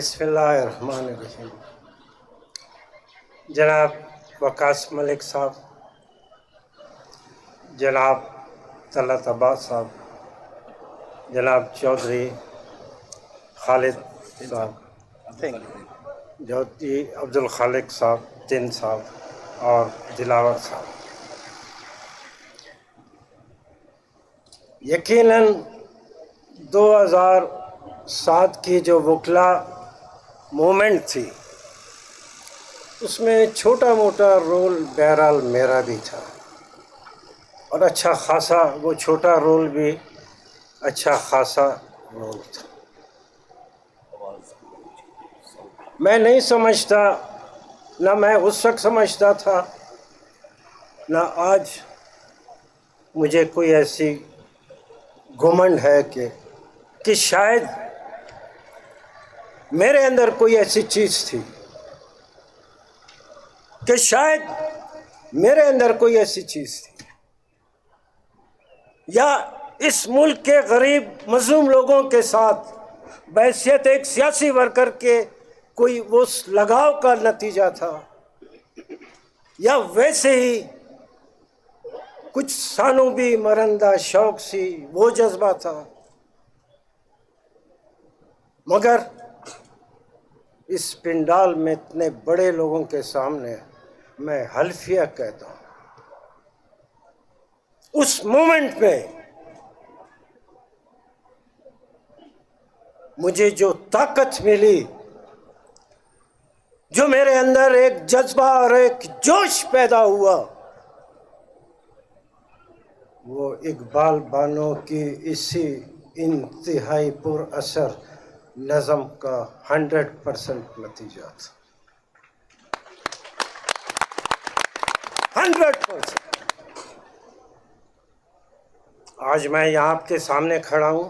बिस्मिल्लाहिर्रहमानिर्रहीम। जनाब वकास मलिक साहब, जनाब तलत अब्बास साहब, जनाब चौधरी खालिद साहब, चौधरी अब्दुल खालिक साहब, तीन साहब और दिलावर साहब, यकीनन 2007 की जो वकला मूवमेंट थी उसमें छोटा मोटा रोल बहरहाल मेरा भी था और अच्छा खासा वो छोटा रोल भी अच्छा खासा रोल था। मैं नहीं समझता, ना मैं उस वक्त समझता था, ना आज मुझे कोई ऐसी घुमंड है कि शायद मेरे अंदर कोई ऐसी चीज़ थी, कि शायद मेरे अंदर कोई ऐसी चीज़ थी, या इस मुल्क के गरीब मजलूम लोगों के साथ बहैसियत एक सियासी वर्कर के कोई वो लगाव का नतीजा था, या वैसे ही कुछ सानूबी मरंदा शौक सी वो जज्बा था। मगर इस पिंडाल में इतने बड़े लोगों के सामने मैं हल्फिया कहता हूँ, उस मोमेंट में मुझे जो ताकत मिली, जो मेरे अंदर एक जज्बा और एक जोश पैदा हुआ, वो इकबाल बानो की इसी इंतहाई पुर असर नज़म का 100% नतीजा था। 100%। आज मैं यहाँ आपके सामने खड़ा हूँ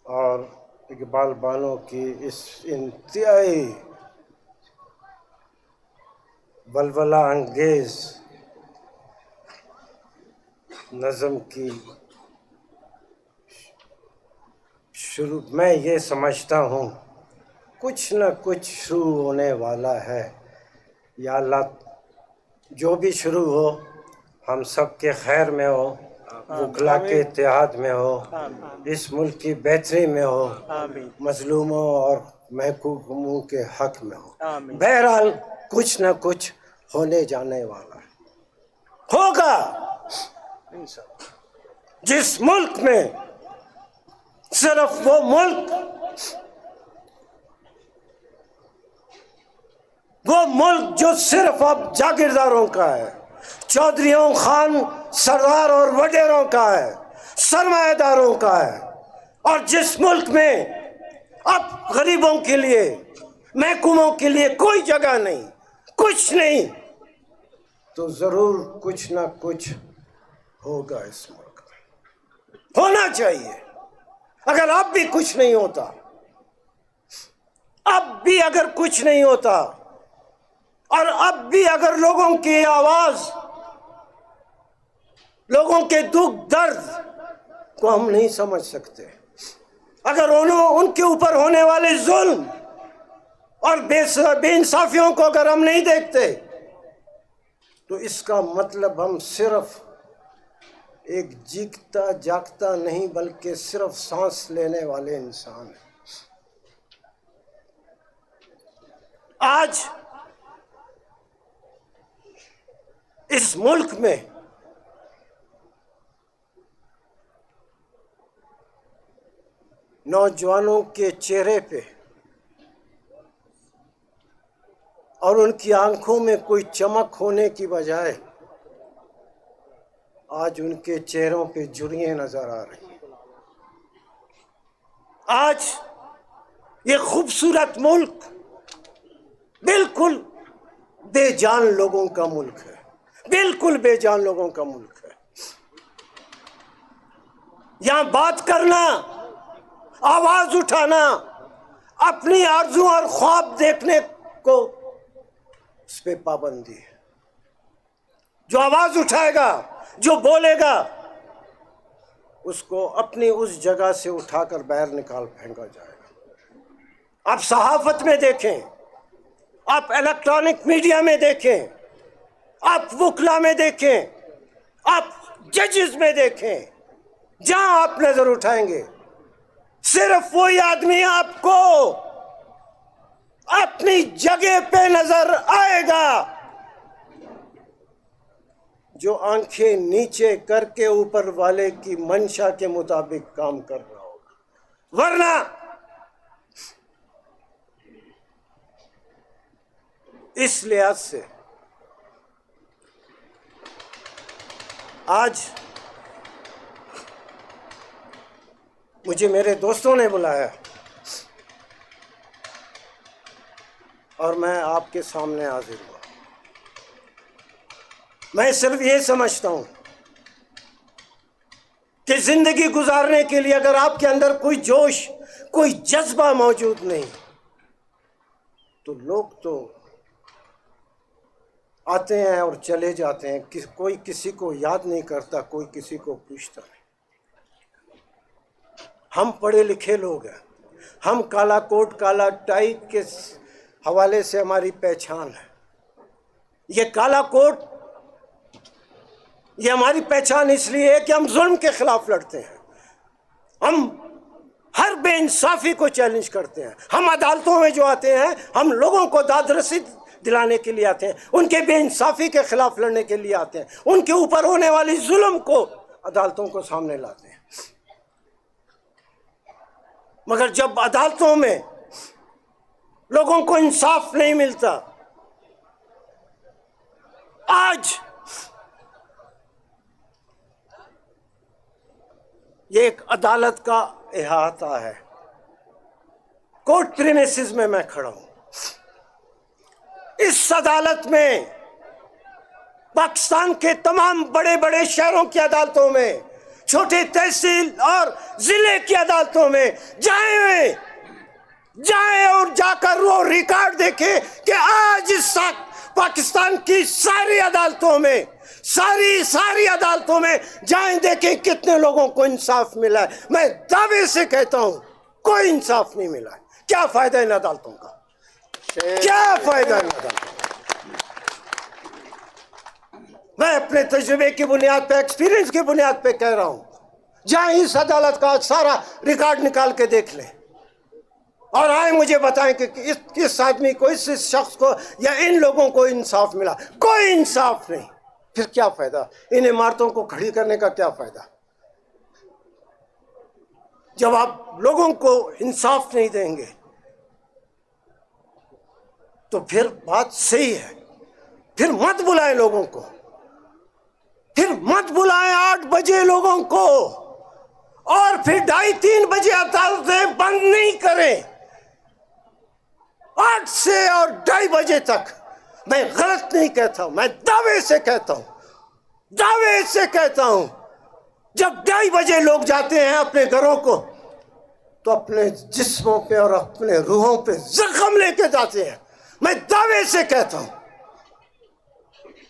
और इकबाल बानो की इस इंतहाई वलवला अंगेज नज़म की शुरू, मैं ये समझता हूँ कुछ न कुछ शुरू होने वाला है। या अल्लाह जो भी शुरू हो हम सब के खैर में हो, वकला के इत्तेहाद में हो, इस मुल्क की बेहतरी में हो, मजलूमों और महकूमों के हक में हो। बहरहाल कुछ न कुछ होने जाने वाला है, होगा। जिस मुल्क में सिर्फ वो मुल्क जो सिर्फ अब जागीरदारों का है, चौधरियों, खान, सरदार और वडेरों का है, सरमाएदारों का है, और जिस मुल्क में अब गरीबों के लिए, महकूमों के लिए कोई जगह नहीं, कुछ नहीं, तो जरूर कुछ ना कुछ होगा इस मुल्क में, होना चाहिए। अगर अब भी कुछ नहीं होता, अब भी अगर कुछ नहीं होता, और अब भी अगर लोगों की आवाज, लोगों के दुख दर्द को हम नहीं समझ सकते, अगर उनके ऊपर होने वाले जुल्म और बेइंसाफियों को अगर हम नहीं देखते, तो इसका मतलब हम सिर्फ एक जीता जागता नहीं बल्कि सिर्फ सांस लेने वाले इंसान हैं। आज इस मुल्क में नौजवानों के चेहरे पे और उनकी आंखों में कोई चमक होने की बजाय आज उनके चेहरों पे झुर्रियां नजर आ रही हैं। आज ये खूबसूरत मुल्क बिल्कुल बेजान लोगों का मुल्क है, बिल्कुल बेजान लोगों का मुल्क है। यहां बात करना, आवाज उठाना, अपनी आरज़ू और ख्वाब देखने को उस पे पाबंदी है। जो आवाज उठाएगा, जो बोलेगा, उसको अपनी उस जगह से उठाकर बाहर निकाल फेंका जाएगा। आप सहाफत में देखें, आप इलेक्ट्रॉनिक मीडिया में देखें, आप वकला में देखें, आप जजेस में देखें, जहां आप नजर उठाएंगे सिर्फ वही आदमी आपको अपनी जगह पे नजर आएगा जो आंखें नीचे करके ऊपर वाले की मंशा के मुताबिक काम कर रहा होगा। वरना इस लिहाज से आज मुझे मेरे दोस्तों ने बुलाया और मैं आपके सामने हाजिर हुआ। मैं सिर्फ ये समझता हूं कि जिंदगी गुजारने के लिए अगर आपके अंदर कोई जोश, कोई जज्बा मौजूद नहीं, तो लोग तो आते हैं और चले जाते हैं, कोई किसी को याद नहीं करता, कोई किसी को पूछता नहीं। हम पढ़े लिखे लोग हैं, हम काला कोट काला टाई के हवाले से हमारी पहचान है। ये काला कोट, ये हमारी पहचान इसलिए है कि हम जुल्म के खिलाफ लड़ते हैं, हम हर बेइंसाफी को चैलेंज करते हैं। हम अदालतों में जो आते हैं, हम लोगों को दाद रसीद दिलाने के लिए आते हैं, उनके बेइंसाफी के खिलाफ लड़ने के लिए आते हैं, उनके ऊपर होने वाली जुल्म को अदालतों को सामने लाते हैं। मगर जब अदालतों में लोगों को इंसाफ नहीं मिलता, आज ये एक अदालत का अहाता है। कोर्ट प्रीमिसेस में मैं खड़ा हूं। इस अदालत में, पाकिस्तान के तमाम बड़े बड़े शहरों की अदालतों में, छोटे तहसील और जिले की अदालतों में जाएं और जाकर वो रिकॉर्ड देखें कि आज इस पाकिस्तान की सारी अदालतों में, सारी अदालतों में जाएं, देखें कितने लोगों को इंसाफ मिला है। मैं दावे से कहता हूं कोई इंसाफ नहीं मिला है। क्या फायदा इन अदालतों का, क्या फायदा इन अदालतों का? मैं अपने तजुर्बे की बुनियाद पे, एक्सपीरियंस की बुनियाद पे कह रहा हूं, जाएं इस अदालत का सारा रिकॉर्ड निकाल के देख लें और आए मुझे बताएं कि इस आदमी को, इस शख्स को या इन लोगों को इंसाफ मिला। कोई इंसाफ नहीं। फिर क्या फायदा इन इमारतों को खड़ी करने का? क्या फायदा जब आप लोगों को इंसाफ नहीं देंगे? तो फिर बात सही है, फिर मत बुलाएं लोगों को, फिर मत बुलाएं 8 बजे लोगों को, और फिर 2:30-3 बजे अदालतें बंद नहीं करें। 8 से और 2:30 बजे तक। मैं गलत नहीं कहता हूं, मैं दावे से कहता हूं, दावे से कहता हूं, जब 2:30 बजे लोग जाते हैं अपने घरों को, तो अपने जिस्मों पे और अपने रूहों पे जख्म लेके जाते हैं। मैं दावे से कहता हूं।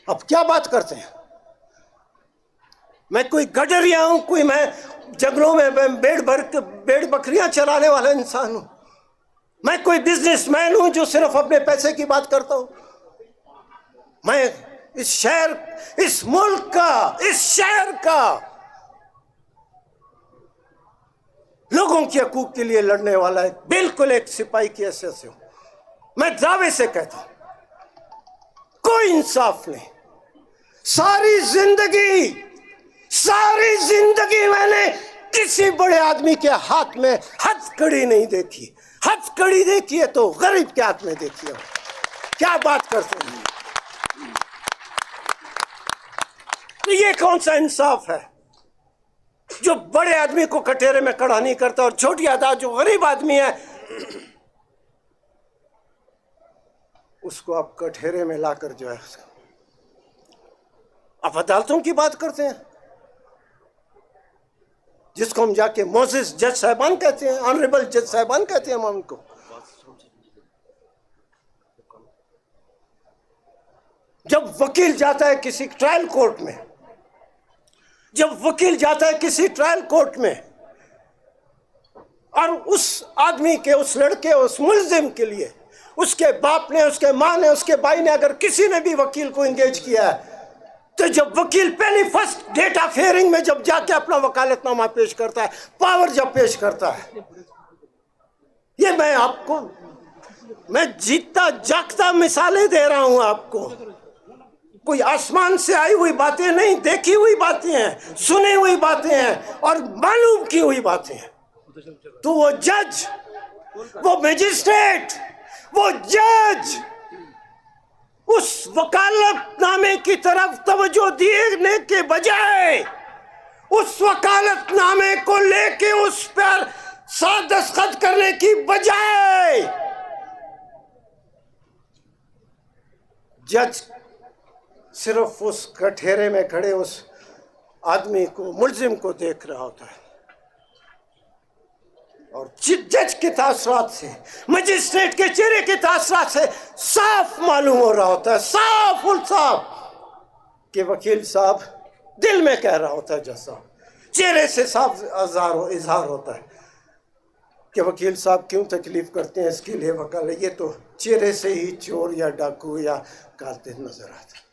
अब क्या बात करते हैं? मैं कोई गडरिया हूं, कोई मैं जंगलों में भेड़ बकरियां चराने वाला इंसान हूं? मैं कोई बिजनेसमैन हूं जो सिर्फ अपने पैसे की बात करता हूं? मैं इस शहर, इस मुल्क का, इस शहर का लोगों के हकूक के लिए लड़ने वाला है, बिल्कुल एक सिपाही की हैसियत से हूं। मैं दावे से कहता हूं कोई इंसाफ नहीं। सारी जिंदगी मैंने किसी बड़े आदमी के हाथ में हथकड़ी नहीं देखी। हथकड़ी देखी है तो गरीब के हाथ में देखी है। क्या बात करते हैं? तो ये कौन सा इंसाफ है जो बड़े आदमी को कटोरे में खड़ा नहीं करता और छोटी अदालत जो गरीब आदमी है उसको आप कटोरे में लाकर जो है, आप अदालतों की बात करते हैं जिसको हम जाके मोसेस जज साहबान कहते हैं, ऑनरेबल जज साहबान कहते हैं हम उनको। जब वकील जाता है किसी ट्रायल कोर्ट में, जब वकील जाता है किसी ट्रायल कोर्ट में और उस आदमी के, उस लड़के, उस मुल्जिम के लिए उसके बाप ने, उसके माँ ने, उसके भाई ने, अगर किसी ने भी वकील को एंगेज किया है, तो जब वकील पहली फर्स्ट डेट ऑफ हियरिंग में जब जाके अपना वकालतनामा पेश करता है, पावर जब पेश करता है, ये मैं जीता जागता मिसालें दे रहा हूं आपको। कोई आसमान से आई हुई बातें नहीं, देखी हुई बातें हैं, सुनी हुई बातें हैं और मालूम की हुई बातें हैं। तो वो जज, वो मजिस्ट्रेट, वो जज उस वकालतनामे की तरफ तवज्जो देने के बजाय उस वकालतनामे को लेके उस पर साथ दस्तखत करने की बजाय जज सिर्फ उस कठघरे में खड़े उस आदमी को, मुल्जिम को देख रहा होता है और जज के तासरात से, मजिस्ट्रेट के चेहरे के तासरात से साफ मालूम हो रहा होता है, साफ उल साफ, कि वकील साहब दिल में कह रहा होता है, जैसा चेहरे से साफ इजहार होता है कि वकील साहब क्यों तकलीफ करते हैं, इसके लिए वकाल, ये तो चेहरे से ही चोर या डाकू या कातिल नजर आता है।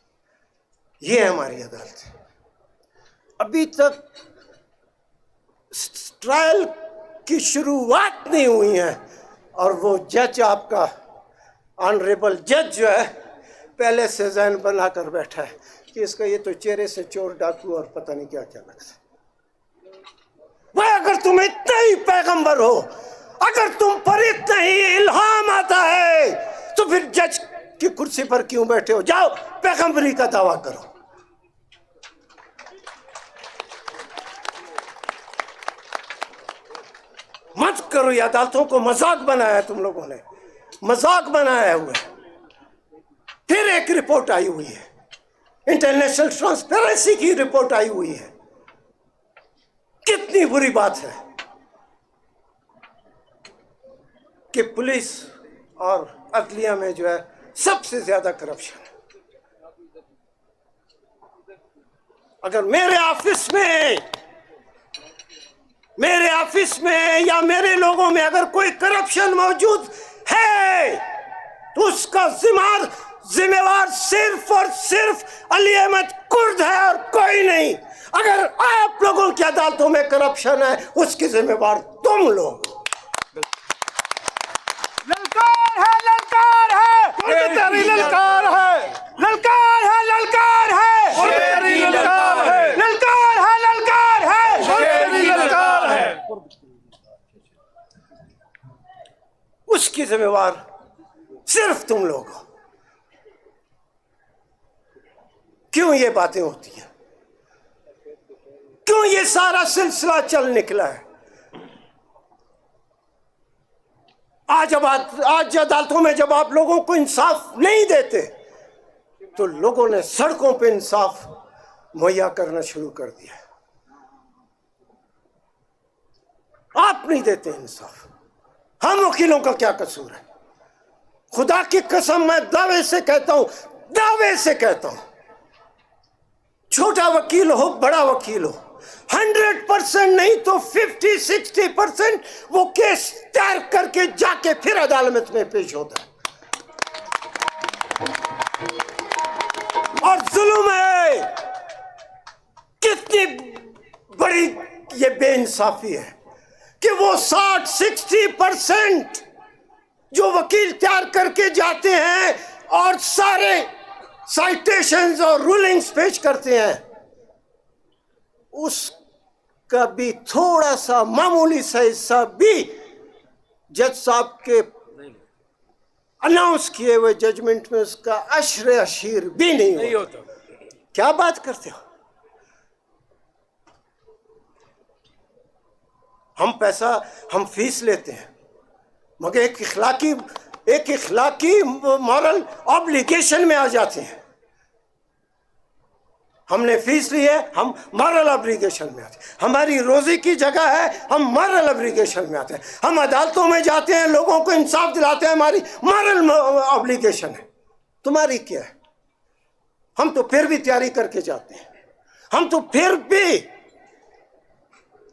ये है हमारी अदालत। अभी तक ट्रायल की शुरुआत नहीं हुई है और वो जज, आपका ऑनरेबल जज जो है, पहले से जहन बनाकर बैठा है कि इसका ये तो चेहरे से चोर डाकू और पता नहीं क्या क्या लगता है। वह अगर तुम इतना ही पैगंबर हो, अगर तुम पर इतना ही इल्हाम आता है, तो फिर जज की कुर्सी पर क्यों बैठे हो? जाओ पैगंबरी का दावा करो। मत करो, ये अदालतों को मजाक बनाया है तुम लोगों ने, मजाक बनाया हुआ है। फिर एक रिपोर्ट आई हुई है, इंटरनेशनल ट्रांसपेरेंसी की रिपोर्ट आई हुई है। कितनी बुरी बात है कि पुलिस और अदलिया में जो है सबसे ज्यादा करप्शन है। अगर मेरे ऑफिस में या मेरे लोगों में अगर कोई करप्शन मौजूद है, तो उसका जिम्मेवार सिर्फ और सिर्फ अली अहमद कुर्द है और कोई नहीं। अगर आप लोगों की अदालतों में करप्शन है, उसके जिम्मेवार तुम लोग। ललकार है, ललकार है, तेरी ललकार है, ललकार है, ललकार है, तेरी ललकार है, ललकार है, ललकार है, तेरी ललकार है। उसकी जिम्मेवार सिर्फ तुम लोग हो। क्यों ये बातें होती हैं? क्यों ये सारा सिलसिला चल निकला है? आज अदालतों में जब आप लोगों को इंसाफ नहीं देते, तो लोगों ने सड़कों पे इंसाफ मुहैया करना शुरू कर दिया। आप नहीं देते इंसाफ, हम वकीलों का क्या कसूर है? खुदा की कसम, मैं दावे से कहता हूं, छोटा वकील हो, बड़ा वकील हो, 100% नहीं तो 50-60% वो केस तैयार करके जाके फिर अदालत में पेश होता है। और जुल्म है, कितनी बड़ी ये बेइंसाफी है कि वो 60-60% जो वकील तैयार करके जाते हैं और सारे साइटेशंस और रूलिंग्स पेश करते हैं, उसका भी थोड़ा सा मामूली सा हिस्सा भी जज साहब के अनाउंस किए हुए जजमेंट में उसका अशर अशीर भी नहीं होता। क्या बात करते हो? हम फीस लेते हैं, मगर एक इखलाकी मॉरल ऑब्लिगेशन में आ जाते हैं। हमने फीस ली है, हम मॉरल ऑब्लिगेशन में आते हैं। हमारी रोजी की जगह है, हम मॉरल ऑब्लिगेशन में आते हैं। हम अदालतों में जाते हैं, लोगों को इंसाफ दिलाते हैं, हमारी मॉरल ऑब्लिगेशन है। तुम्हारी क्या है? हम तो फिर भी तैयारी करके जाते हैं, हम तो फिर भी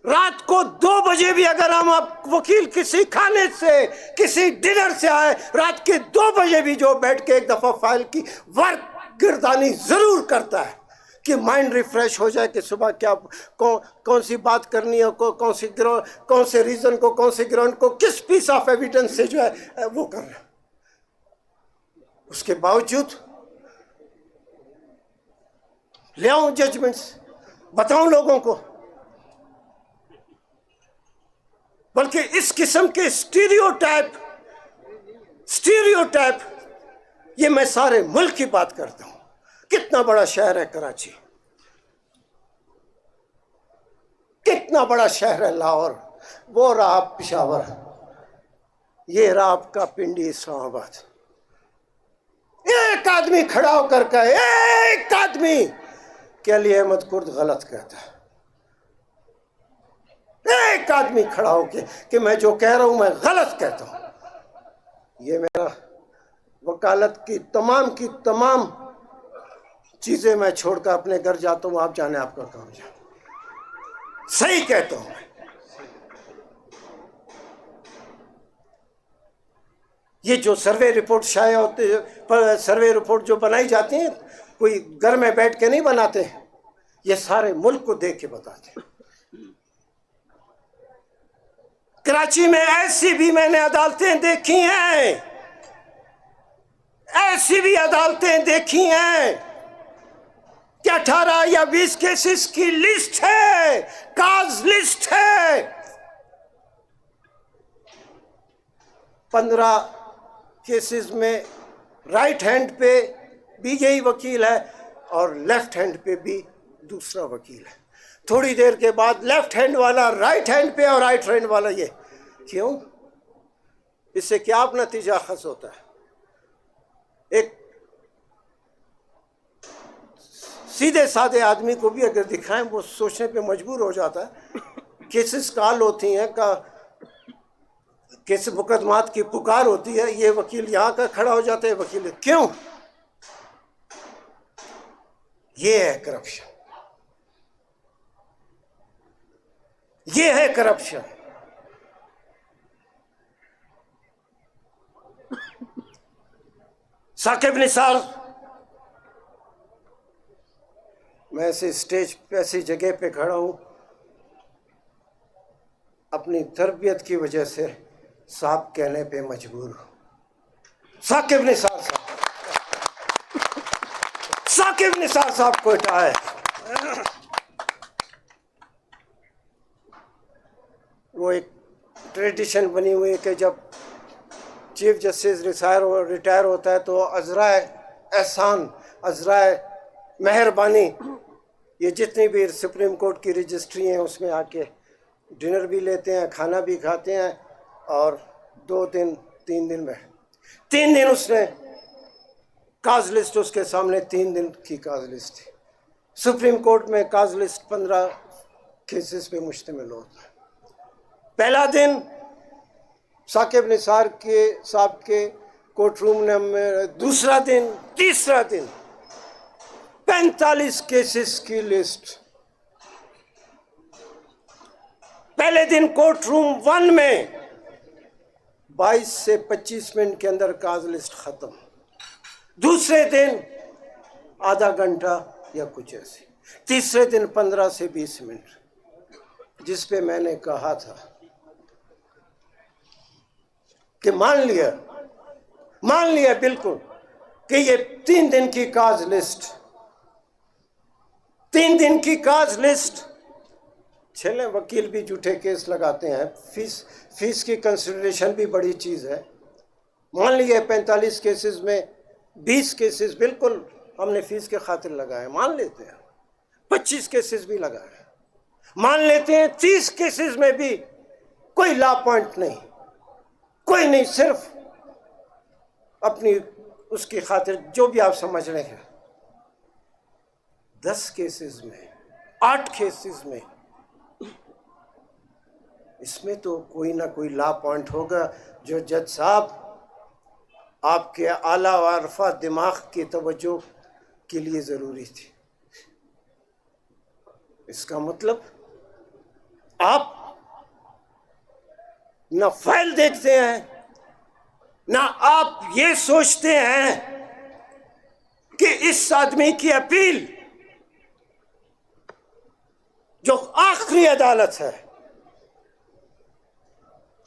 रात को 2 बजे भी अगर हम आप वकील किसी खाने से, किसी डिनर से आए, रात के 2 बजे भी जो बैठ के एक दफा फाइल की वर्क गिरदानी जरूर करता है कि माइंड रिफ्रेश हो जाए कि सुबह क्या कौन सी बात करनी है, कौन से रीजन को, कौन से ग्राउंड को, किस पीस ऑफ एविडेंस से जो है वो कर रहे हैं। उसके बावजूद ले आऊं जजमेंट्स, बताऊं लोगों को, बल्कि इस किस्म के स्टीरियोटाइप ये मैं सारे मुल्क की बात करता हूं। कितना बड़ा शहर है कराची, कितना बड़ा शहर है लाहौर, वो रहा पेशावर, ये रहा आपका पिंडी इस्लामाबाद। एक आदमी खड़ा होकर कहे, एक आदमी कि अली अहमद कुर्द गलत कहता है, एक आदमी खड़ा होके कि मैं जो कह रहा हूं मैं गलत कहता हूं। ये मेरा वकालत की तमाम चीजें मैं छोड़कर अपने घर जाता हूं, आप जाने आपका काम जाने, सही कहता हूं। ये जो सर्वे रिपोर्ट शाया होते, सर्वे रिपोर्ट जो बनाई जाती है, कोई घर में बैठ के नहीं बनाते, ये सारे मुल्क को देख के बताते हैं। कराची में ऐसी भी मैंने अदालतें देखी हैं, ऐसी भी अदालतें देखी हैं कि 18 या 20 केसेस की लिस्ट है, काज लिस्ट है, 15 केसेस में राइट हैंड पे भी यही वकील है और लेफ्ट हैंड पे भी दूसरा वकील है। थोड़ी देर के बाद लेफ्ट हैंड वाला राइट हैंड पे और राइट हैंड वाला ये। क्यों? इससे क्या आप नतीजा अखज़ होता है? एक सीधे साधे आदमी को भी अगर दिखाएं वो सोचने पे मजबूर हो जाता है। केसेस कॉल होती हैं, केस मुकदमात की पुकार होती है, ये वकील यहाँ का खड़ा हो जाता है, वकील क्यों? ये है करप्शन, ये है करप्शन। साकिब निसार, मैं ऐसे स्टेज पे, ऐसी जगह पे खड़ा हूं, अपनी तरबियत की वजह से साहब कहने पे मजबूर हूं। साकिब निसार साहब कोयटा है। वो एक ट्रेडिशन बनी हुई है कि जब चीफ जस्टिस रिटायर होता है तो अज़राए एहसान, अज़राए मेहरबानी, ये जितनी भी सुप्रीम कोर्ट की रजिस्ट्री हैं उसमें आके डिनर भी लेते हैं, खाना भी खाते हैं, और 2 दिन 3 दिन में 3 दिन उसने काज लिस्ट, उसके सामने 3 दिन की काज लिस्ट थी। सुप्रीम कोर्ट में काज लिस्ट 15 केसेस पे मुश्तमिल होता है। पहला दिन साकिब निसार के साहब के कोर्ट रूम में, दूसरा दिन, तीसरा दिन 45 केसेस की लिस्ट। पहले दिन कोर्ट रूम 1 में 22 से 25 मिनट के अंदर काज लिस्ट खत्म। दूसरे दिन आधा घंटा या कुछ ऐसे। तीसरे दिन 15 से 20 मिनट, जिस पे मैंने कहा था कि मान लिया बिल्कुल कि ये 3 दिन की काज लिस्ट, 3 दिन की काज लिस्ट। चलें, वकील भी झूठे केस लगाते हैं, फीस की कंसिडरेशन भी बड़ी चीज़ है। मान लिया 45 केसेस में 20 केसेस बिल्कुल हमने फीस के खातिर लगाए, मान लेते हैं 25 केसेस भी लगाए, मान लेते हैं 30 केसेस में भी कोई लॉ पॉइंट नहीं, कोई नहीं, सिर्फ अपनी उसकी खातिर जो भी आप समझ रहे हैं। 10 केसेस में, 8 केसेस में, इसमें तो कोई ना कोई लॉ पॉइंट होगा जो जज साहब आपके आला व अरफा दिमाग की तवज्जो के लिए ज़रूरी थी। इसका मतलब आप न फाइल देखते हैं, ना आप ये सोचते हैं कि इस आदमी की अपील जो आखिरी अदालत है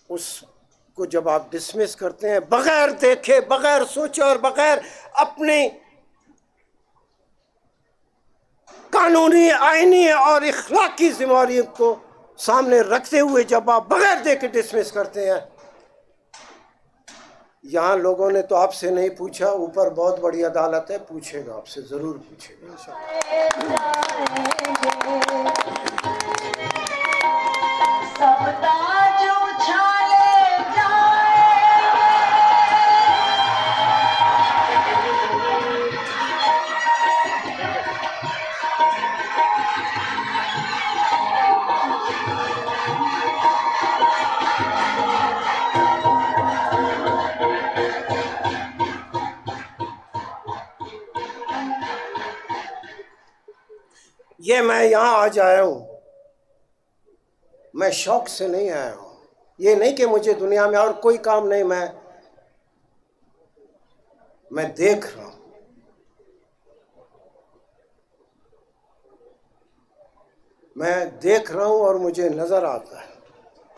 उसको जब आप डिसमिस करते हैं बगैर देखे, बगैर सोचे और बगैर अपने कानूनी, आईनी और इखलाकी जिम्मेदारियों को सामने रखते हुए जब आप बगैर देखे डिसमिस करते हैं। यहाँ लोगों ने तो आपसे नहीं पूछा, ऊपर बहुत बड़ी अदालत है, पूछेगा आपसे, जरूर पूछेगा ये मैं यहाँ आज आया हूँ, मैं शौक से नहीं आया हूँ। ये नहीं कि मुझे दुनिया में और कोई काम नहीं, मैं देख रहा हूँ। मैं देख रहा हूँ और मुझे नजर आता है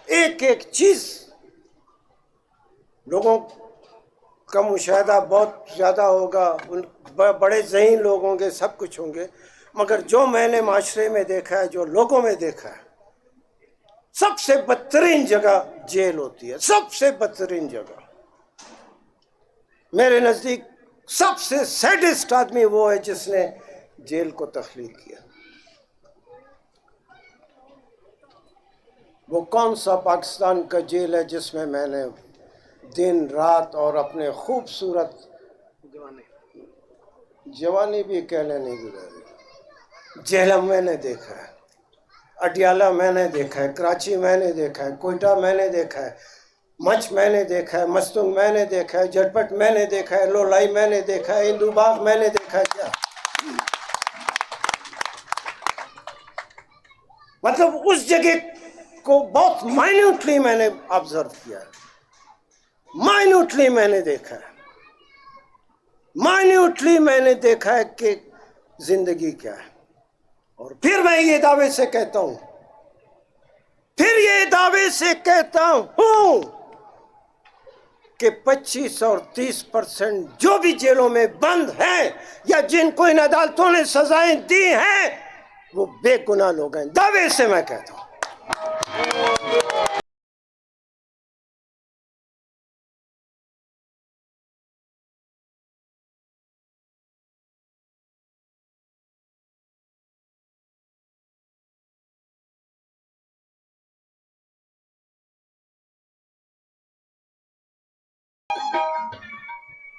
एक एक चीज। लोगों का मुशाहिदा बहुत ज़्यादा होगा, उन बड़े ज़हीन लोग होंगे, सब कुछ होंगे, मगर जो मैंने माशरे में देखा है, जो लोगों में देखा है, सबसे बदतरीन जगह जेल होती है। सबसे बदतरीन जगह मेरे नज़दीक, सबसे सैडिस्ट आदमी वो है जिसने जेल को तख्लीक किया। वो कौन सा पाकिस्तान का जेल है जिसमें मैंने दिन रात और अपने खूबसूरत जवानी भी कहने नहीं गुजारी। जेहलम मैंने देखा है, अडियाला मैंने देखा है, कराची मैंने देखा है, कोयटा मैंने देखा है, मच मैंने देखा है, मस्तूंग मैंने देखा है, झटपट मैंने देखा है, लोलाई मैंने देखा है, इंदुबाग मैंने देखा है। क्या मतलब उस जगह को बहुत माइन्यूटली मैंने ऑब्जर्व किया है, माइन्यूटली मैंने देखा है, माइन्यूटली मैंने देखा है कि जिंदगी क्या है। और फिर मैं ये दावे से कहता हूं, फिर ये दावे से कहता हूं कि 25 और 30% जो भी जेलों में बंद हैं या जिनको इन अदालतों ने सजाएं दी हैं वो बेगुनाह लोग हैं। दावे से मैं कहता हूं।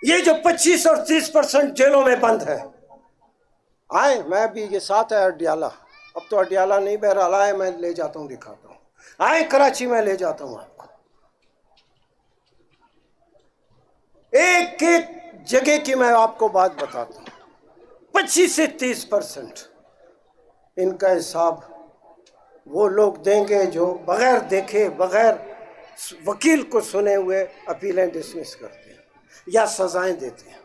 ये जो 25 और 30% जेलों में बंद है, आए, मैं भी ये साथ है अडियाला, अब तो अडियाला नहीं बहरहाल है, मैं ले जाता हूँ, दिखाता हूँ। आए कराची में ले जाता हूँ आपको, एक एक जगह की मैं आपको बात बताता हूँ। 25 से 30% इनका हिसाब वो लोग देंगे जो बगैर देखे, बगैर वकील को सुने हुए अपीलें डिसमिस करते हैं या सजाएं देते हैं।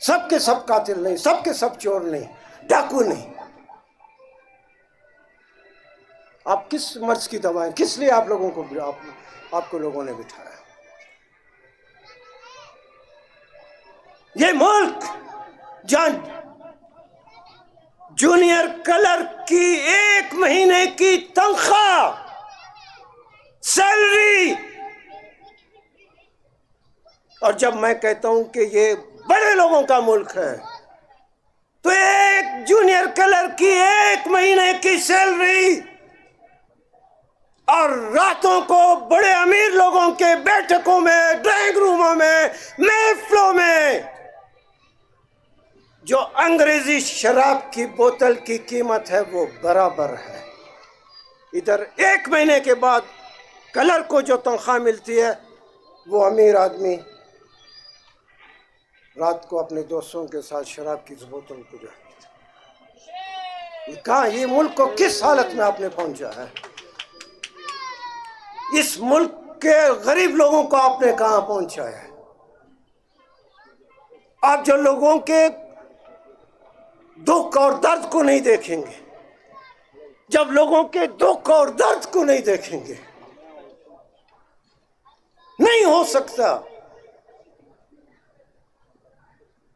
सबके सब कातिल नहीं, सबके सब चोर नहीं, डाकू नहीं। आप किस मर्ज की दवाएं, किस लिए आप लोगों को आपको लोगों ने बिठाया? ये मुल्क जहां जूनियर कलर की 1 महीने की तनख्वाह, सैलरी, और जब मैं कहता हूं कि ये बड़े लोगों का मुल्क है, तो एक जूनियर कलर की 1 महीने की सैलरी और रातों को बड़े अमीर लोगों के बैठकों में, ड्राइंग रूमों में, महफिलों में जो अंग्रेजी शराब की बोतल की कीमत है वो बराबर है। इधर 1 महीने के बाद कलर को जो तनख्वाह मिलती है वो अमीर आदमी रात को अपने दोस्तों के साथ शराब की बोतल को जाती है। कहाँ ये मुल्क को किस हालत में आपने पहुंचा है? इस मुल्क के गरीब लोगों को आपने कहां पहुंचाया है? आप जो लोगों के दुख और दर्द को नहीं देखेंगे, जब लोगों के दुख और दर्द को नहीं देखेंगे, नहीं हो सकता।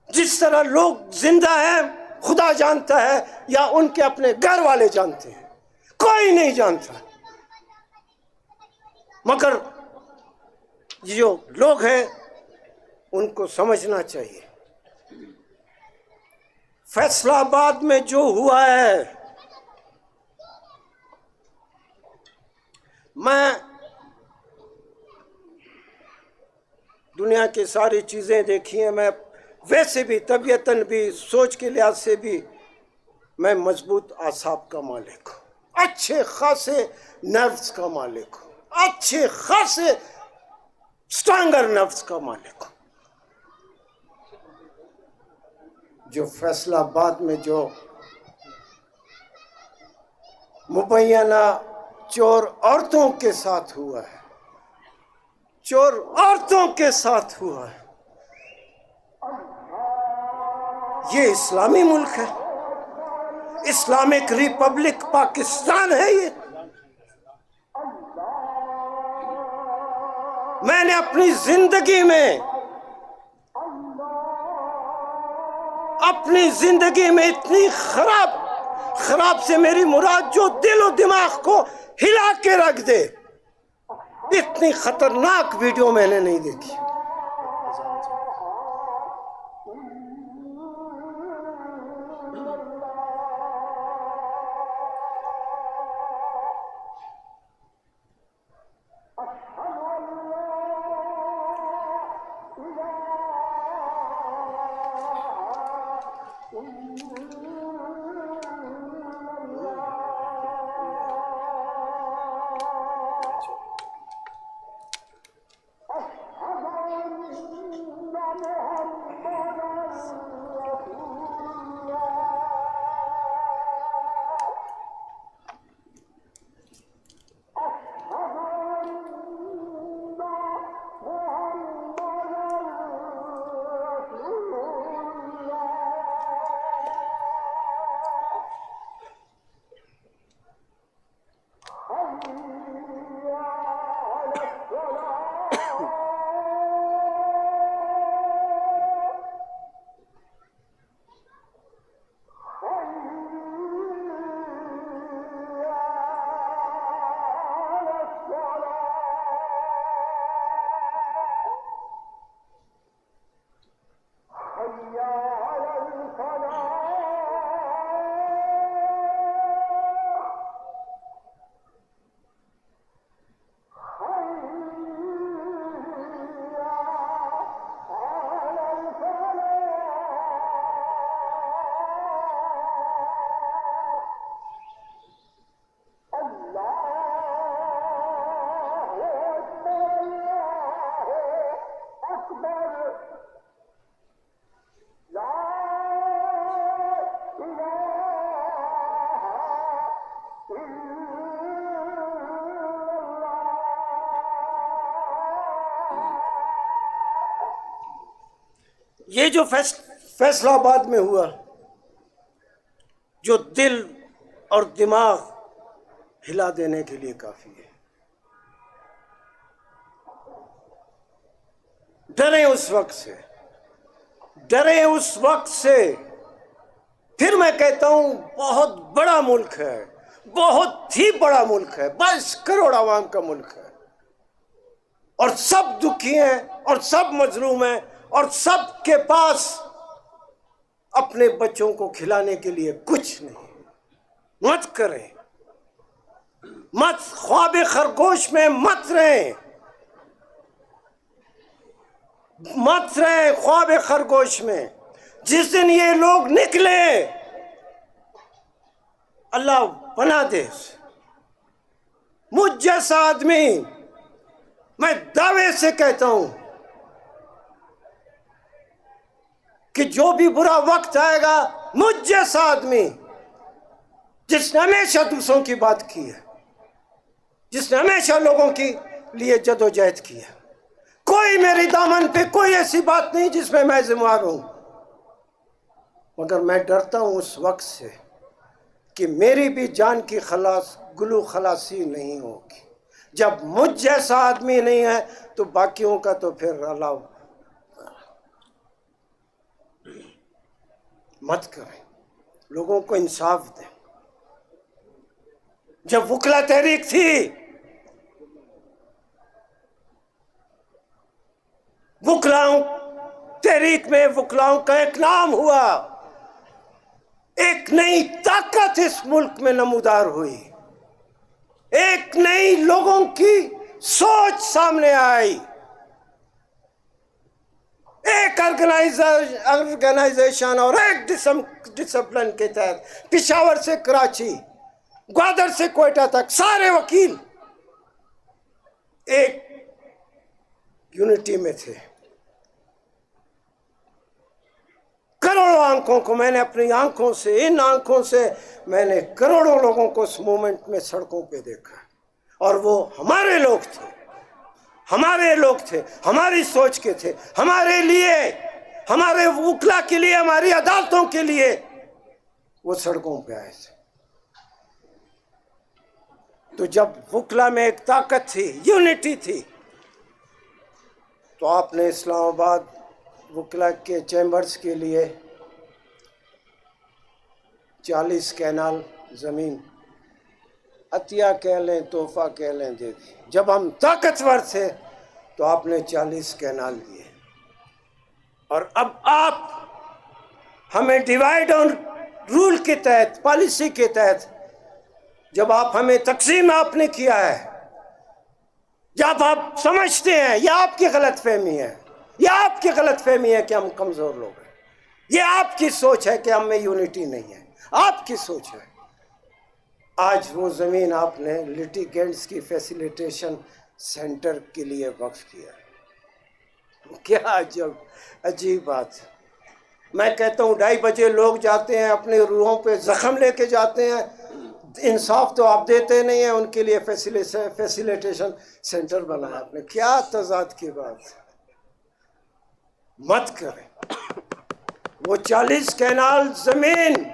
जिस तरह लोग जिंदा हैं खुदा जानता है या उनके अपने घर वाले जानते हैं, कोई नहीं जानता। मगर जो लोग हैं उनको समझना चाहिए। फैसलाबाद में जो हुआ है, मैं दुनिया की सारी चीज़ें देखी हैं, मैं वैसे भी तबीयतन भी सोच के लिहाज से भी मैं मजबूत आसाब का मालिक हूँ, अच्छे खासे नर्व्स का मालिक हूँ, अच्छे खासे स्ट्रॉन्गर नर्व्स का मालिक हूँ। जो फैसलाबाद में जो मुबैना चोर औरतों के साथ हुआ है, चोर औरतों के साथ हुआ है, ये इस्लामी मुल्क है, इस्लामिक रिपब्लिक पाकिस्तान है ये। मैंने अपनी जिंदगी में इतनी खराब से मेरी मुराद जो दिल और दिमाग को हिला के रख दे, इतनी खतरनाक वीडियो मैंने नहीं देखी। ये जो फैसलाबाद में हुआ, जो दिल और दिमाग हिला देने के लिए काफी है। डरे उस वक्त से। फिर मैं कहता हूं बहुत बड़ा मुल्क है, बहुत ही बड़ा मुल्क है, 22 करोड़ आवाम का मुल्क है, और सब दुखी हैं और सब मजलूम हैं और सब के पास अपने बच्चों को खिलाने के लिए कुछ नहीं। मत करें, मत ख्वाब खरगोश में मत रहें ख्वाब खरगोश में। जिस दिन ये लोग निकले, अल्लाह बना दे मुझ जैसा आदमी, मैं दावे से कहता हूं कि जो भी बुरा वक्त आएगा, मुझ जैसा आदमी जिसने हमेशा दूसरों की बात की है, जिसने हमेशा लोगों की लिए जदोजहद की है। कोई मेरी दामन पे कोई ऐसी बात नहीं जिसमें मैं जिम्मेदार हूं, मगर मैं डरता हूं उस वक्त से कि मेरी भी जान की गुलू खलासी नहीं होगी। जब मुझ जैसा आदमी नहीं है तो बाकियों का तो फिर अल्लाह मत करें, लोगों को इंसाफ दें। जब वकला तहरीक थी, वकलाओं तहरीक में वकलाओं का एक नाम हुआ, एक नई ताकत इस मुल्क में नमूदार हुई, एक नई लोगों की सोच सामने आई, एक ऑर्गेनाइजेशन और एक डिसिप्लिन के तहत पिशावर से कराची, ग्वादर से कोयटा तक सारे वकील एक यूनिटी में थे। करोड़ों आंखों को मैंने अपनी आंखों से, इन आंखों से मैंने करोड़ों लोगों को उस मूवमेंट में सड़कों पे देखा, और वो हमारे लोग थे, हमारे लोग थे, हमारी सोच के थे, हमारे लिए, हमारे वकला के लिए, हमारी अदालतों के लिए वो सड़कों पे आए थे। तो जब वकला में एक ताकत थी, यूनिटी थी, तो आपने इस्लामाबाद वकला के चैम्बर्स के लिए 40 कैनाल ज़मीन अतिया कह लें, तोहफा कह लें, दे दी। जब हम ताकतवर थे तो आपने 40 कैनाल दिए, और अब आप हमें डिवाइड और रूल के तहत, पॉलिसी के तहत, जब आप हमें तकसीम आपने किया है, जब आप समझते हैं, यह आपकी गलत फहमी है, यह आपकी गलत फहमी है कि हम कमज़ोर लोग हैं, यह आपकी सोच है कि हम में यूनिटी नहीं है, आपकी सोच है। आज वो ज़मीन आपने लिटिगेंट्स की फैसिलिटेशन सेंटर के लिए वक्फ किया। क्या अजब अजीब बात है। मैं कहता हूँ 2:30 बजे लोग जाते हैं, अपने रूहों पे ज़ख्म लेके जाते हैं, इंसाफ तो आप देते नहीं हैं, उनके लिए फैसिलिटेशन सेंटर बनाया आपने। क्या तजाद की बात, मत करें। वो 40 कैनाल ज़मीन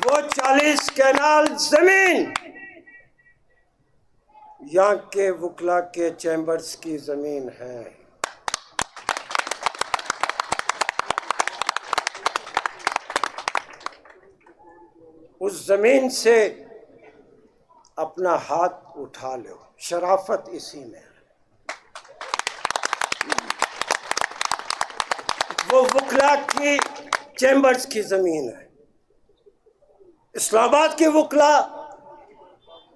वो 40 कैनाल ज़मीन यहाँ के वकला के चैम्बर्स की ज़मीन है। उस ज़मीन से अपना हाथ उठा लो, शराफत इसी में है। वो वकला की चैम्बर्स की ज़मीन है, इस्लामाबाद के वकला,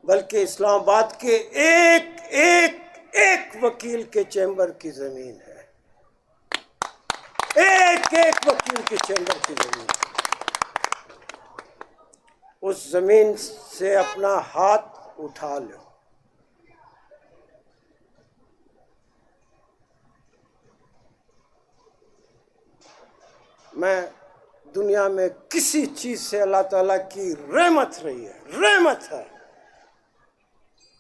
बल्कि इस्लामाबाद के एक एक एक वकील के चैम्बर की ज़मीन है, एक एक वकील के चैम्बर की ज़मीन। उस ज़मीन से अपना हाथ उठा लो। मैं दुनिया में किसी चीज़ से अल्लाह ताला की रहमत रही है, रहमत है,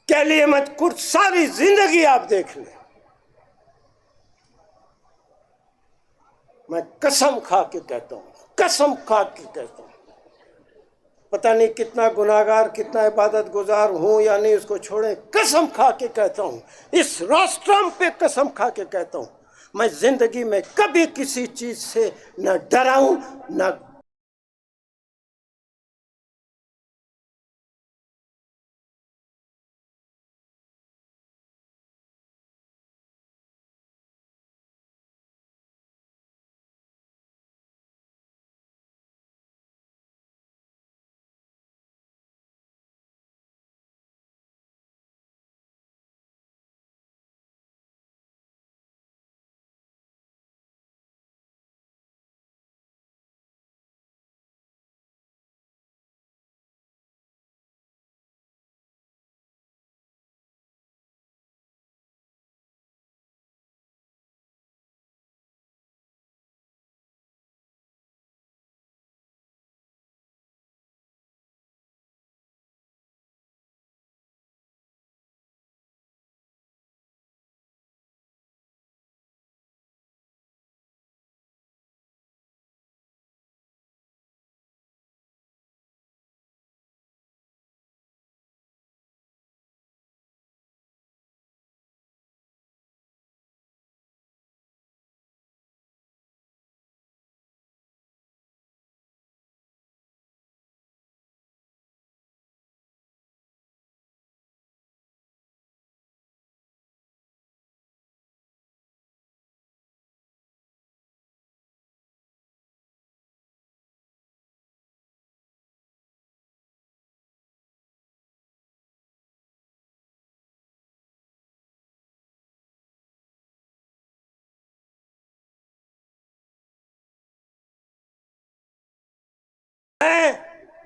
कह लिए मत कुछ, सारी जिंदगी आप देख लें, मैं कसम खा के कहता हूँ, कसम खा के कहता हूँ, पता नहीं कितना गुनाहगार, कितना इबादत गुजार हूँ या नहीं, उसको छोड़ें, कसम खा के कहता हूँ, इस राष्ट्रम पे कसम खा के कहता हूँ, मैं जिंदगी में कभी किसी चीज़ से न डरा हूँ न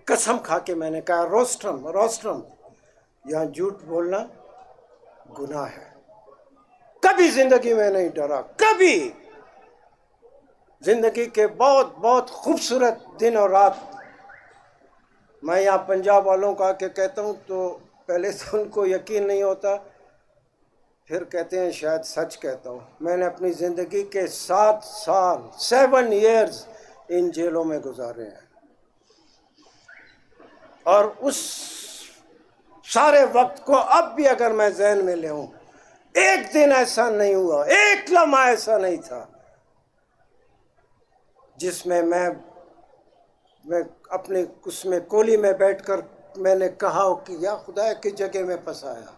कसम खा के मैंने कहा, रोस्ट्रम रोस्ट्रम, यहाँ झूठ बोलना गुनाह है। कभी जिंदगी में नहीं डरा, कभी। जिंदगी के बहुत बहुत खूबसूरत दिन और रात मैं यहाँ पंजाब वालों को आके कहता हूँ तो पहले तो उनको यकीन नहीं होता, फिर कहते हैं शायद सच कहता हूँ। मैंने अपनी ज़िंदगी के 7 साल 7 years इन जेलों में गुजारे हैं, और उस सारे वक्त को अब भी अगर मैं ज़हन में ले आऊं, एक दिन ऐसा नहीं हुआ, एक लम्हा ऐसा नहीं था जिसमें मैं अपने उसमें कोली में बैठकर मैंने कहा हो कि या खुदा की जगह में फंसाया।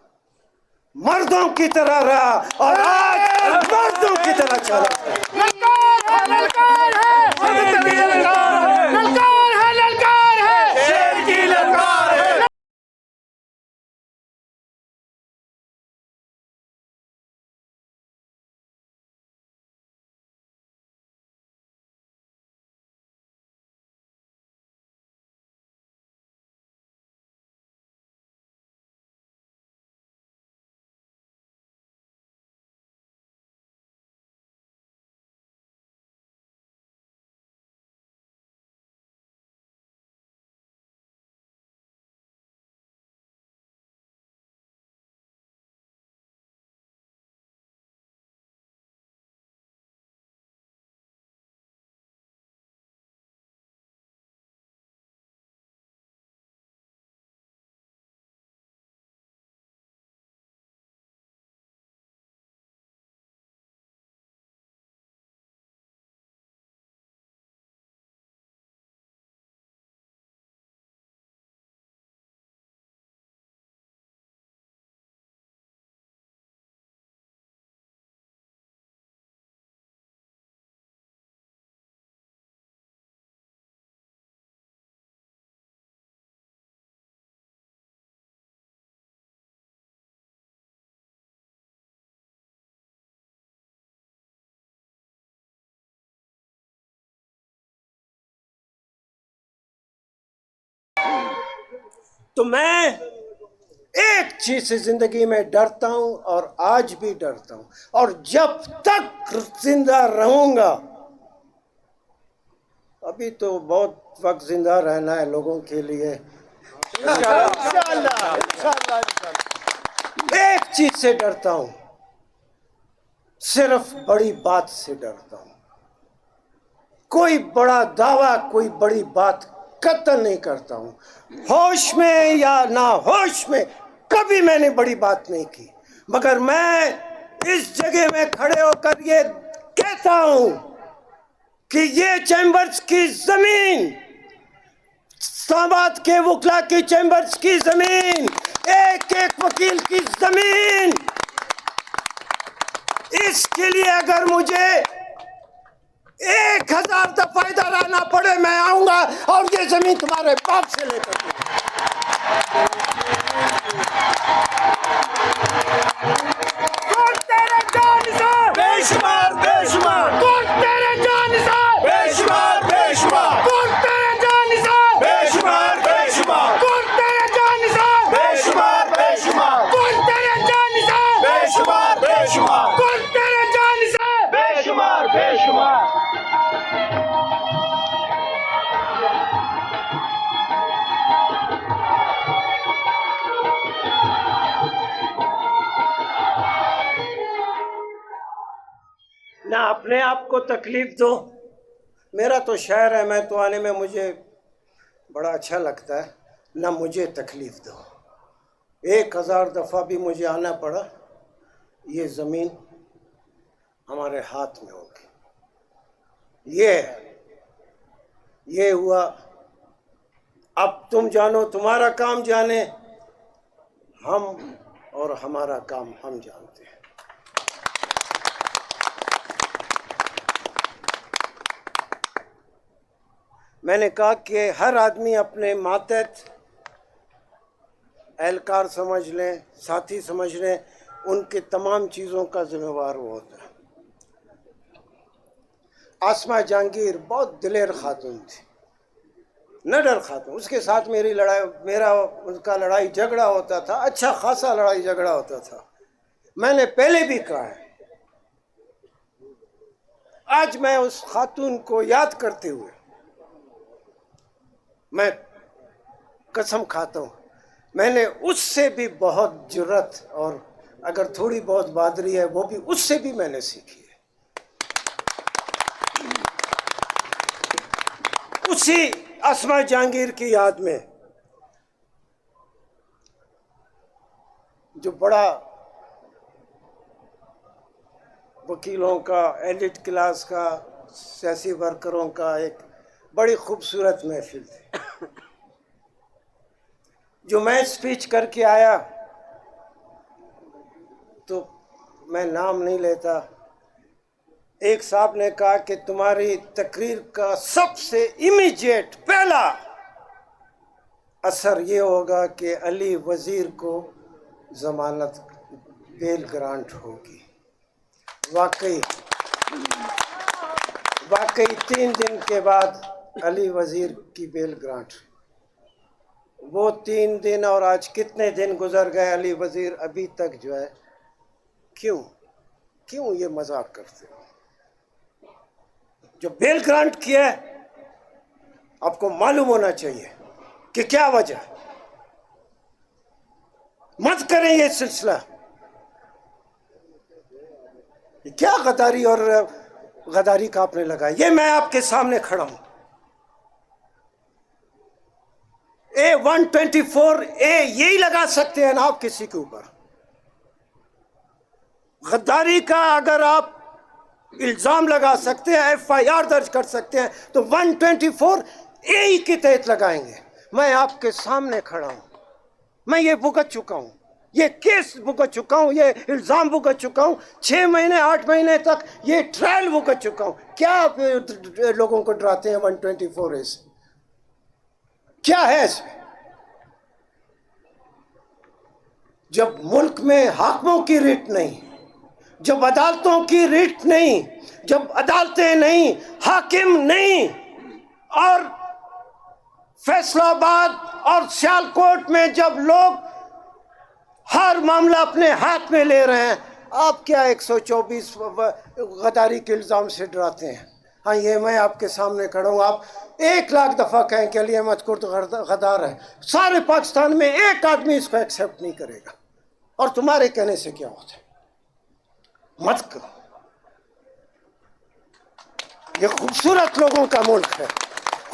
मर्दों की तरह रहा और आज मर्दों की तरह चला। ललकार है, ललकार है, ललकार है, ललकार है, शेर की ललकार है। तो मैं एक चीज से जिंदगी में डरता हूं और आज भी डरता हूं, और जब तक जिंदा रहूंगा, अभी तो बहुत वक्त जिंदा रहना है लोगों के लिए, एक चीज से डरता हूं, सिर्फ बड़ी बात से डरता हूं। कोई बड़ा दावा, कोई बड़ी बात कतई नहीं करता हूं। होश में या ना होश में कभी मैंने बड़ी बात नहीं की, मगर मैं इस जगह में खड़े होकर ये कहता हूं कि ये चैम्बर्स की जमीन, इस्लामाबाद के वकला की चैम्बर्स की जमीन, एक एक वकील की जमीन, इसके लिए अगर मुझे 1000 दफा इधर आना पड़े, मैं आऊंगा और ये जमीन तुम्हारे बाप से लेकर तेरे जानिसार बेशुमार, बेशुमार, तेरे जानिसार बेशुमार, बेशुमार, तेरे जानिसार बेशुमार, बेशुमार, तेरे जानिसार बेशुमार, बेशुमार, तेरे जानिसार बेशुमार, बेशुमार, तेरे जानिसार बेशुमार, बेशुमार। ना अपने आप को तकलीफ दो। मेरा तो शहर है, मैं तो आने में मुझे बड़ा अच्छा लगता है, ना मुझे तकलीफ दो। 1000 दफ़ा भी मुझे आना पड़ा, ये ज़मीन हमारे हाथ में होगी। ये हुआ। अब तुम जानो, तुम्हारा काम जाने, हम और हमारा काम हम जानते हैं। मैंने कहा कि हर आदमी अपने मातहत एहलकार समझ लें, साथी समझ लें, उनके तमाम चीज़ों का जिम्मेवार वो होता है। आसमा जहांगीर बहुत दिलेर खातून थी, न डर खाता। उसके साथ मेरा उनका लड़ाई झगड़ा होता था, अच्छा खासा लड़ाई झगड़ा होता था। मैंने पहले भी कहा है, आज मैं उस खातून को याद करते हुए मैं कसम खाता हूं, मैंने उससे भी बहुत जुर्रत और अगर थोड़ी बहुत बहादुरी है वो भी उससे भी मैंने सीखी है। उसी अस्मा जहांगीर की याद में जो बड़ा वकीलों का, एलिट क्लास का, सियासी वर्करों का एक बड़ी खूबसूरत महफिल थी। जो मैं स्पीच करके आया तो मैं नाम नहीं लेता, एक साहब ने कहा कि तुम्हारी तकरीर का सबसे इमीडिएट पहला असर ये होगा कि अली वजीर को जमानत बेल ग्रांट होगी। वाकई 3 दिन के बाद अली वजीर की बेल ग्रांट। वो 3 दिन और आज कितने दिन गुजर गए, अली वजीर अभी तक जो है, क्यों ये मजाक करते हो? जो बेल ग्रांट किया है आपको मालूम होना चाहिए कि क्या वजह। मत करें ये सिलसिला। क्या गद्दारी और गद्दारी का आपने लगाया, ये मैं आपके सामने खड़ा हूं। A124A यही लगा सकते हैं ना आप किसी के ऊपर। गद्दारी का अगर आप इल्जाम लगा सकते हैं, FIR दर्ज कर सकते हैं, तो 124A ही के तहत लगाएंगे। मैं आपके सामने खड़ा हूं, मैं ये भुगत चुका हूं, ये केस भुगत चुका हूं, ये इल्जाम भुगत चुका हूं, 6 महीने 8 महीने तक ये ट्रायल भुगत चुका हूं। क्या आप लोगों को डराते हैं 124A से? क्या है इसमें? जब मुल्क में हाकिमों की रिट नहीं, जब अदालतों की रिट नहीं, जब अदालतें नहीं, हाकिम नहीं, और फैसलाबाद और सियालकोट में जब लोग हर मामला अपने हाथ में ले रहे हैं, आप क्या 124 गद्दारी के इल्जाम से डराते हैं? हाँ, ये मैं आपके सामने खड़ा हूँ। आप 1 लाख दफ़ा कहें कि अली अहमद कुर्द गद्दार है, सारे पाकिस्तान में एक आदमी इसको एक्सेप्ट नहीं करेगा। और तुम्हारे कहने से क्या होता है? मत करो। ये खूबसूरत लोगों का मुल्क है,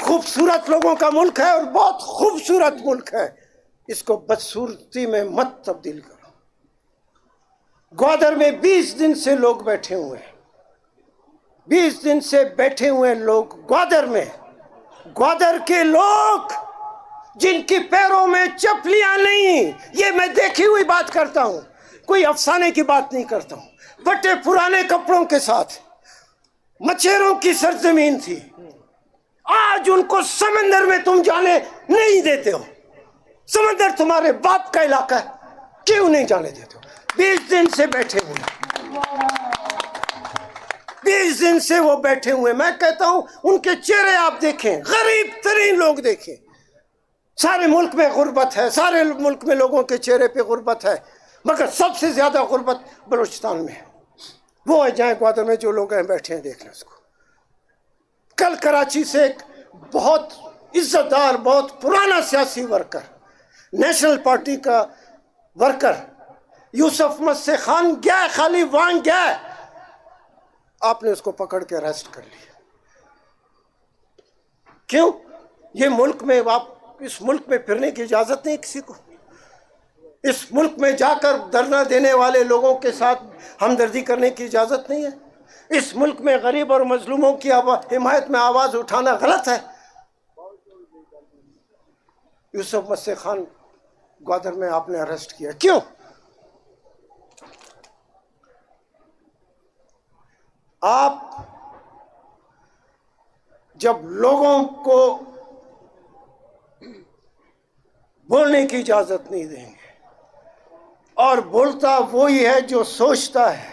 खूबसूरत लोगों का मुल्क है और बहुत खूबसूरत मुल्क है। इसको बदसूरती में मत तब्दील करो। ग्वादर में 20 दिन से लोग बैठे हुए हैं, 20 दिन से बैठे हुए लोग ग्वादर में। ग्वादर के लोग जिनकी पैरों में चप्पलियां नहीं, ये मैं देखी हुई बात करता हूं, कोई अफसाने की बात नहीं करता हूं। बटे पुराने कपड़ों के साथ मछेरों की सरजमीन थी, आज उनको समंदर में तुम जाने नहीं देते हो। समंदर तुम्हारे बाप का इलाका है, क्यों नहीं जाने देते हो? 20 दिन से बैठे हुए, 20 दिन से वो बैठे हुए। मैं कहता हूं उनके चेहरे आप देखें, गरीब तरीन लोग देखें। सारे मुल्क में गुर्बत है, सारे मुल्क में लोगों के चेहरे पे गुर्बत है, मगर सबसे ज्यादा गुर्बत बलूचिस्तान में है। वो है जहाँ ग्वादर में जो लोग हैं बैठे हैं, देख लें उसको। कल कराची से एक बहुत इज्जतदार, बहुत पुराना सियासी वर्कर, नेशनल पार्टी का वर्कर यूसुफ मस्से खान गया, खाली वहां गया, आपने उसको पकड़ के अरेस्ट कर लिया। क्यों? ये मुल्क में, आप इस मुल्क में फिरने की इजाजत नहीं किसी को। इस मुल्क में जाकर धरना देने वाले लोगों के साथ हमदर्दी करने की इजाजत नहीं है। इस मुल्क में गरीब और मजलूमों की हिमायत में आवाज उठाना गलत है। यूसुफ मस्से खान ग्वादर में आपने अरेस्ट किया, क्यों? आप जब लोगों को बोलने की इजाजत नहीं देंगे, और बोलता वही है जो सोचता है,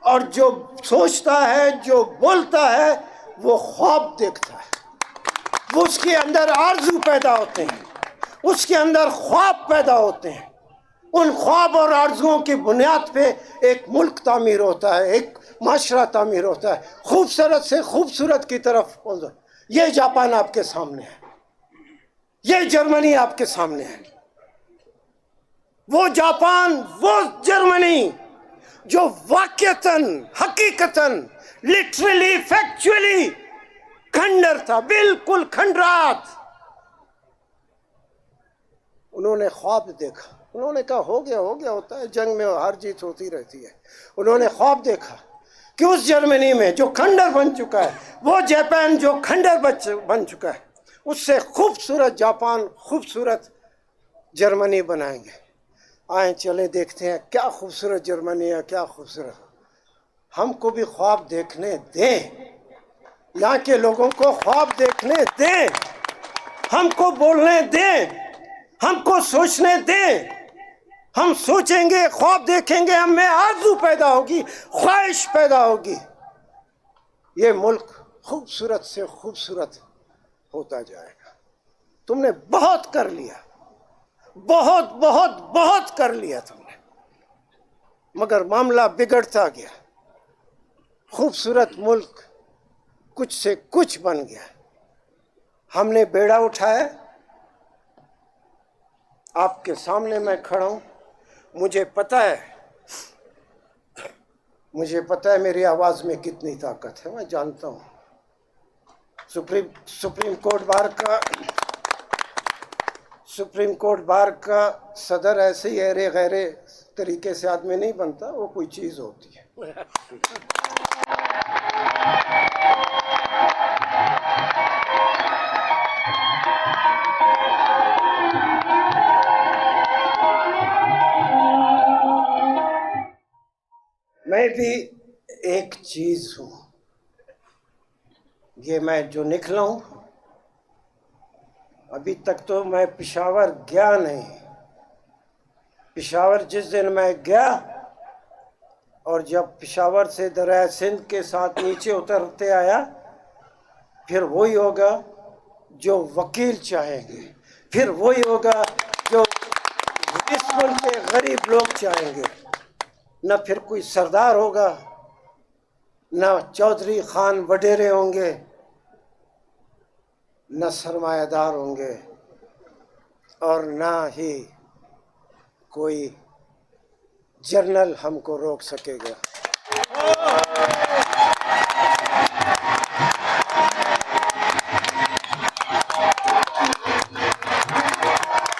और जो सोचता है, जो बोलता है, वो ख्वाब देखता है। उसके अंदर आरजू पैदा होते हैं, उसके अंदर ख्वाब पैदा होते हैं। उन ख्वाब और आरजुओं की बुनियाद पे एक मुल्क तामीर होता है, एक माशरा तामीर होता है, खूबसूरत से खूबसूरत की तरफ। ये जापान आपके सामने है, ये जर्मनी आपके सामने है। वो जापान, वो जर्मनी जो वाकयतन, हकीकतन, लिटरली, फैक्चुअली खंडर था, बिल्कुल खंडरात। उन्होंने ख्वाब देखा, उन्होंने कहा हो गया होता है, जंग में हार जीत होती रहती है। उन्होंने ख्वाब देखा कि उस जर्मनी में जो खंडर बन चुका है, वो जापान जो खंडर बन चुका है, उससे खूबसूरत जापान, खूबसूरत जर्मनी बनाएंगे। आए चले देखते हैं क्या खूबसूरत जर्मनी है, क्या खूबसूरत। हमको भी ख्वाब देखने दें, यहाँ के लोगों को ख्वाब देखने दें, हमको बोलने दें, हमको सोचने दें। हम सोचेंगे, ख्वाब देखेंगे, हम में आरज़ू पैदा होगी, ख्वाहिश पैदा होगी। ये मुल्क खूबसूरत से खूबसूरत होता जाएगा। तुमने बहुत कर लिया, बहुत बहुत बहुत कर लिया तुमने, मगर मामला बिगड़ता गया। खूबसूरत मुल्क कुछ से कुछ बन गया। हमने बेड़ा उठाया, आपके सामने मैं खड़ा हूं। मुझे पता है मेरी आवाज में कितनी ताकत है, मैं जानता हूं। सुप्रीम कोर्ट बार का सदर ऐसे ही ऐरे गैरे तरीके से आदमी नहीं बनता, वो कोई चीज होती है। मैं भी एक चीज हूं। ये मैं जो निकला हूं, अभी तक तो मैं पेशावर गया नहीं। पेशावर जिस दिन मैं गया और जब पेशावर से दरिया सिंध के साथ नीचे उतरते आया, फिर वही होगा जो वकील चाहेंगे, फिर वही होगा जो इस मुल्क के गरीब लोग चाहेंगे। न फिर कोई सरदार होगा, न चौधरी खान वडेरे होंगे, न सरमायादार होंगे, और न ही कोई जर्नल हमको रोक सकेगा।